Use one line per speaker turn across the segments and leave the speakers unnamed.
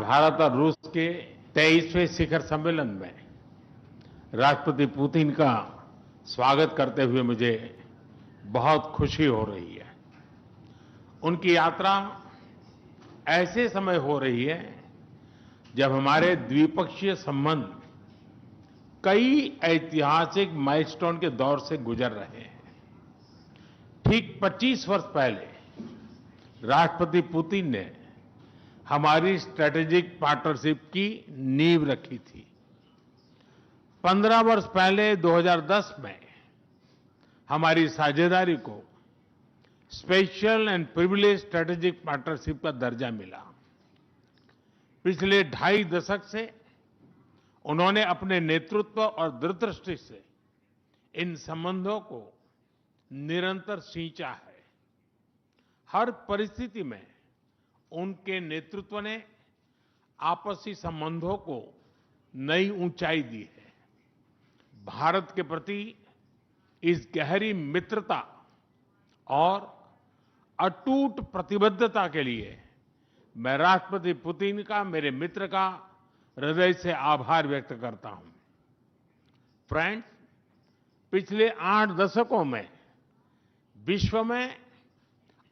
भारत और रूस के 23वें शिखर सम्मेलन में राष्ट्रपति पुतिन का स्वागत करते हुए मुझे बहुत खुशी हो रही है। उनकी यात्रा ऐसे समय हो रही है जब हमारे द्विपक्षीय संबंध कई ऐतिहासिक माइलस्टोन के दौर से गुजर रहे हैं। ठीक 25 वर्ष पहले राष्ट्रपति पुतिन ने हमारी स्ट्रेटेजिक पार्टनरशिप की नींव रखी थी। 15 वर्ष पहले 2010 में हमारी साझेदारी को special and privilege strategic partnership का दर्जा मिला। पिछले 2.5 दशक से उन्होंने अपने नेतृत्व और दूरदृष्टि से इन संबंधों को निरंतर सींचा है। हर परिस्थिति में उनके नेतृत्व ने आपसी संबंधों को नई ऊंचाई दी है। भारत के प्रति इस गहरी मित्रता और अटूट प्रतिबद्धता के लिए मैं राष्ट्रपति पुतिन का, मेरे मित्र का हृदय से आभार व्यक्त करता हूं। फ्रेंड्स, पिछले 8 दशकों में विश्व में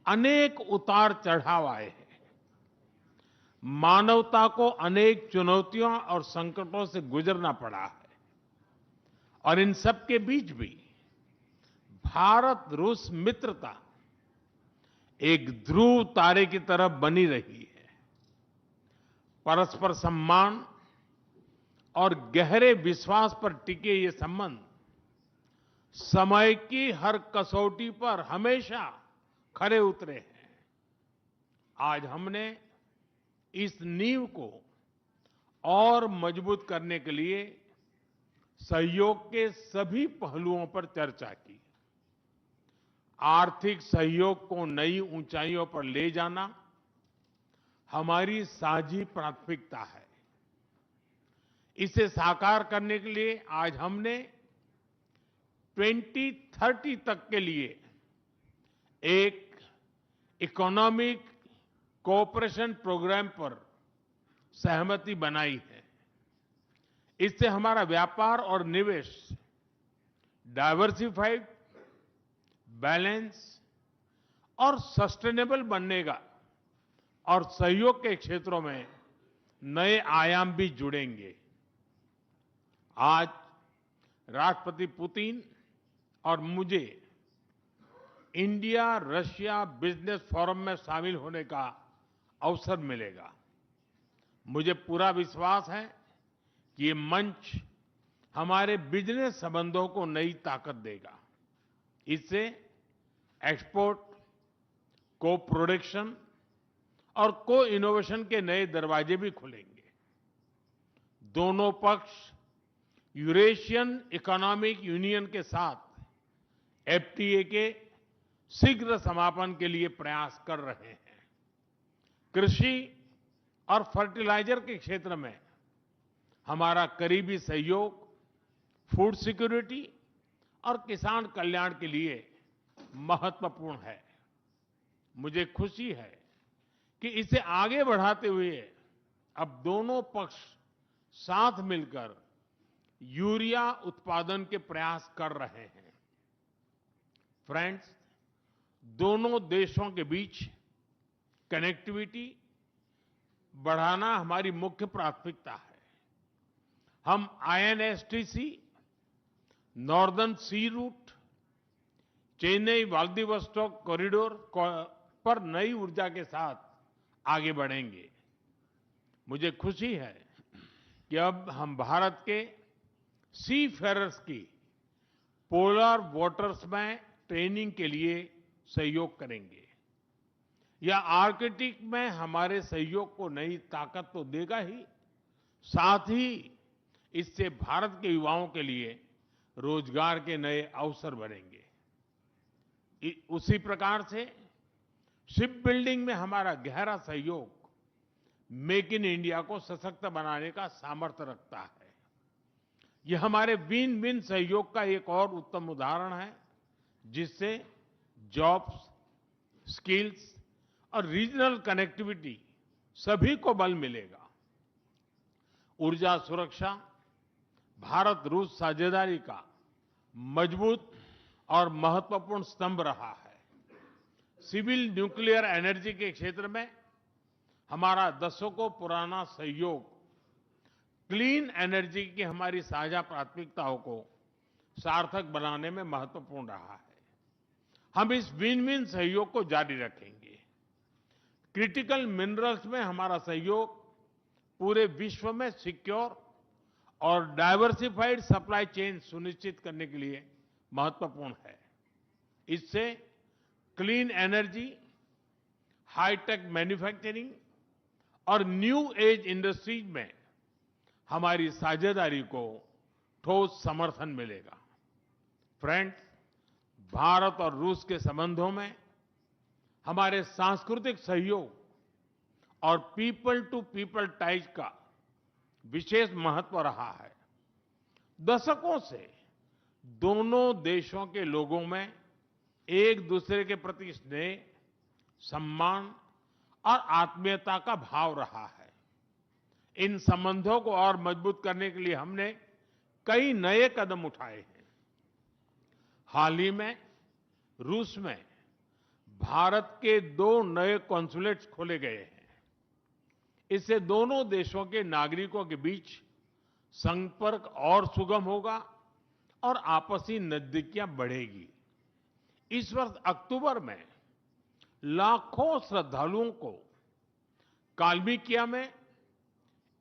अनेक उतार चढ़ाव आए हैं। मानवता को अनेक चुनौतियों और संकटों से गुजरना पड़ा है और इन सब के बीच भी भारत रूस मित्रता एक ध्रुव तारे की तरह बनी रही है। परस्पर सम्मान और गहरे विश्वास पर टिके ये संबंध समय की हर कसौटी पर हमेशा खरे उतरे हैं। आज हमने इस नींव को और मजबूत करने के लिए सहयोग के सभी पहलुओं पर चर्चा की। आर्थिक सहयोग को नई ऊंचाइयों पर ले जाना हमारी साझी प्राथमिकता है। इसे साकार करने के लिए आज हमने 2030 तक के लिए एक इकोनॉमिक कोऑपरेशन प्रोग्राम पर सहमति बनाई है। इससे हमारा व्यापार और निवेश डाइवर्सिफाइड, बैलेंस और सस्टेनेबल बनेगा और सहयोग के क्षेत्रों में नए आयाम भी जुड़ेंगे। आज राष्ट्रपति पुतिन और मुझे इंडिया रशिया बिजनेस फोरम में शामिल होने का अवसर मिलेगा। मुझे पूरा विश्वास है कि ये मंच हमारे बिजनेस संबंधों को नई ताकत देगा। इससे एक्सपोर्ट, को प्रोडक्शन और को इनोवेशन के नए दरवाजे भी खुलेंगे। दोनों पक्ष यूरेशियन इकोनॉमिक यूनियन के साथ एफटीए के शीघ्र समापन के लिए प्रयास कर रहे हैं। कृषि और फर्टिलाइजर के क्षेत्र में हमारा करीबी सहयोग फूड सिक्योरिटी और किसान कल्याण के लिए महत्वपूर्ण है। मुझे खुशी है कि इसे आगे बढ़ाते हुए अब दोनों पक्ष साथ मिलकर यूरिया उत्पादन के प्रयास कर रहे हैं। फ्रेंड्स, दोनों देशों के बीच कनेक्टिविटी बढ़ाना हमारी मुख्य प्राथमिकता है। हम आईएनएसटीसी, नॉर्दर्न सी रूट, चेन्नई व्लादिवोस्टोक कॉरिडोर पर नई ऊर्जा के साथ आगे बढ़ेंगे। मुझे खुशी है कि अब हम भारत के सी फेरर्स की पोलर वाटर्स में ट्रेनिंग के लिए सहयोग करेंगे। यह आर्कटिक में हमारे सहयोग को नई ताकत तो देगा ही, साथ ही इससे भारत के युवाओं के लिए रोजगार के नए अवसर बनेंगे। उसी प्रकार से शिप बिल्डिंग में हमारा गहरा सहयोग मेक इन इंडिया को सशक्त बनाने का सामर्थ्य रखता है। यह हमारे विन विन सहयोग का एक और उत्तम उदाहरण है, जिससे जॉब्स, स्किल्स और रीजनल कनेक्टिविटी सभी को बल मिलेगा। ऊर्जा सुरक्षा भारत रूस साझेदारी का मजबूत और महत्वपूर्ण स्तंभ रहा है। सिविल न्यूक्लियर एनर्जी के क्षेत्र में हमारा दशकों पुराना सहयोग क्लीन एनर्जी की हमारी साझा प्राथमिकताओं को सार्थक बनाने में महत्वपूर्ण रहा है। हम इस विन विन सहयोग को जारी रखेंगे। क्रिटिकल मिनरल्स में हमारा सहयोग पूरे विश्व में सिक्योर और डाइवर्सिफाइड सप्लाई चेन सुनिश्चित करने के लिए महत्वपूर्ण है। इससे क्लीन एनर्जी, हाईटेक मैन्युफैक्चरिंग और न्यू एज इंडस्ट्रीज में हमारी साझेदारी को ठोस समर्थन मिलेगा। फ्रेंड्स, भारत और रूस के संबंधों में हमारे सांस्कृतिक सहयोग और पीपल टू पीपल टाइज का विशेष महत्व रहा है। दशकों से दोनों देशों के लोगों में एक दूसरे के प्रति स्नेह, सम्मान और आत्मीयता का भाव रहा है। इन संबंधों को और मजबूत करने के लिए हमने कई नए कदम उठाए हैं। हाल ही में रूस में भारत के 2 नए कॉन्सुलेट्स खोले गए हैं। इससे दोनों देशों के नागरिकों के बीच संपर्क और सुगम होगा और आपसी नजदीकियां बढ़ेगी। इस वर्ष अक्टूबर में लाखों श्रद्धालुओं को काल्मिकिया में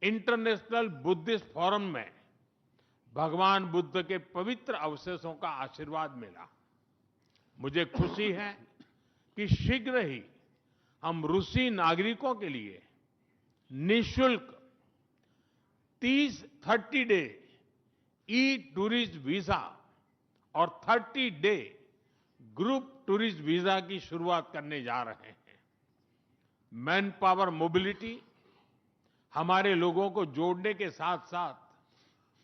इंटरनेशनल बुद्धिस्ट फोरम में भगवान बुद्ध के पवित्र अवशेषों का आशीर्वाद मिला। मुझे खुशी है कि शीघ्र ही हम रूसी नागरिकों के लिए निःशुल्क 30 डे ई टूरिस्ट वीजा और 30 डे ग्रुप टूरिस्ट वीजा की शुरुआत करने जा रहे हैं। मैन पावर मोबिलिटी हमारे लोगों को जोड़ने के साथ साथ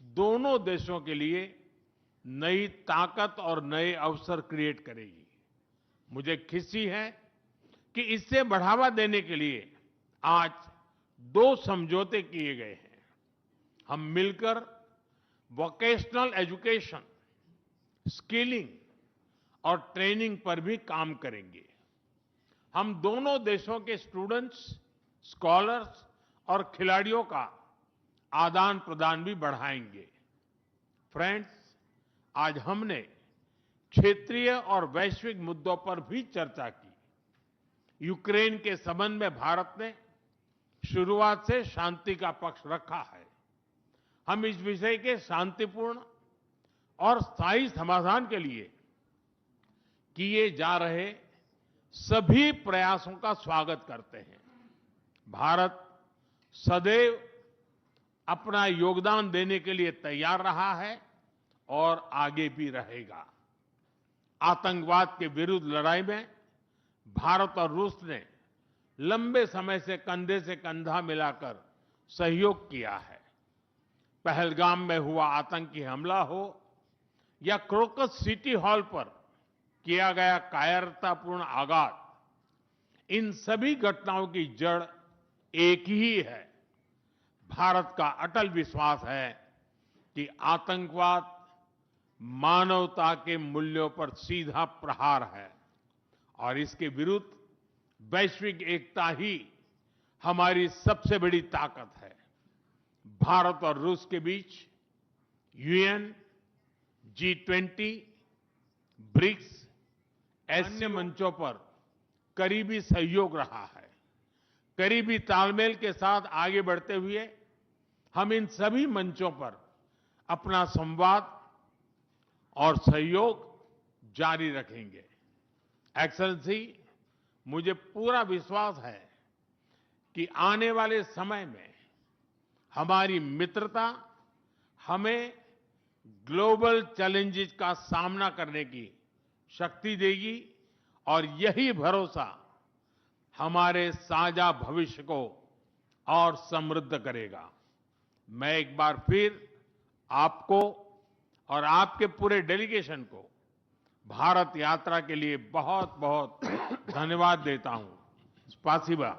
दोनों देशों के लिए नई ताकत और नए अवसर क्रिएट करेगी। मुझे खुशी है कि इससे बढ़ावा देने के लिए आज 2 समझौते किए गए हैं। हम मिलकर वोकेशनल एजुकेशन, स्किलिंग और ट्रेनिंग पर भी काम करेंगे। हम दोनों देशों के स्टूडेंट्स, स्कॉलर्स और खिलाड़ियों का आदान प्रदान भी बढ़ाएंगे। फ्रेंड्स, आज हमने क्षेत्रीय और वैश्विक मुद्दों पर भी चर्चा की। यूक्रेन के संबंध में भारत ने शुरुआत से शांति का पक्ष रखा है। हम इस विषय के शांतिपूर्ण और स्थायी समाधान के लिए किए जा रहे सभी प्रयासों का स्वागत करते हैं। भारत सदैव अपना योगदान देने के लिए तैयार रहा है और आगे भी रहेगा। आतंकवाद के विरुद्ध लड़ाई में भारत और रूस ने लंबे समय से कंधा मिलाकर सहयोग किया है। पहलगाम में हुआ आतंकी हमला हो या क्रोकस सिटी हॉल पर किया गया कायरतापूर्ण आघात, इन सभी घटनाओं की जड़ एक ही है। भारत का अटल विश्वास है कि आतंकवाद मानवता के मूल्यों पर सीधा प्रहार है और इसके विरुद्ध वैश्विक एकता ही हमारी सबसे बड़ी ताकत है। भारत और रूस के बीच यूएन, G20, ब्रिक्स ऐसे मंचों पर करीबी सहयोग रहा है। करीबी तालमेल के साथ आगे बढ़ते हुए हम इन सभी मंचों पर अपना संवाद और सहयोग जारी रखेंगे। एक्सेलेंसी, मुझे पूरा विश्वास है कि आने वाले समय में हमारी मित्रता हमें ग्लोबल चैलेंजेस का सामना करने की शक्ति देगी और यही भरोसा हमारे साझा भविष्य को और समृद्ध करेगा। मैं एक बार फिर आपको और आपके पूरे डेलीगेशन को भारत यात्रा के लिए बहुत बहुत धन्यवाद देता हूं। स्पासिबा।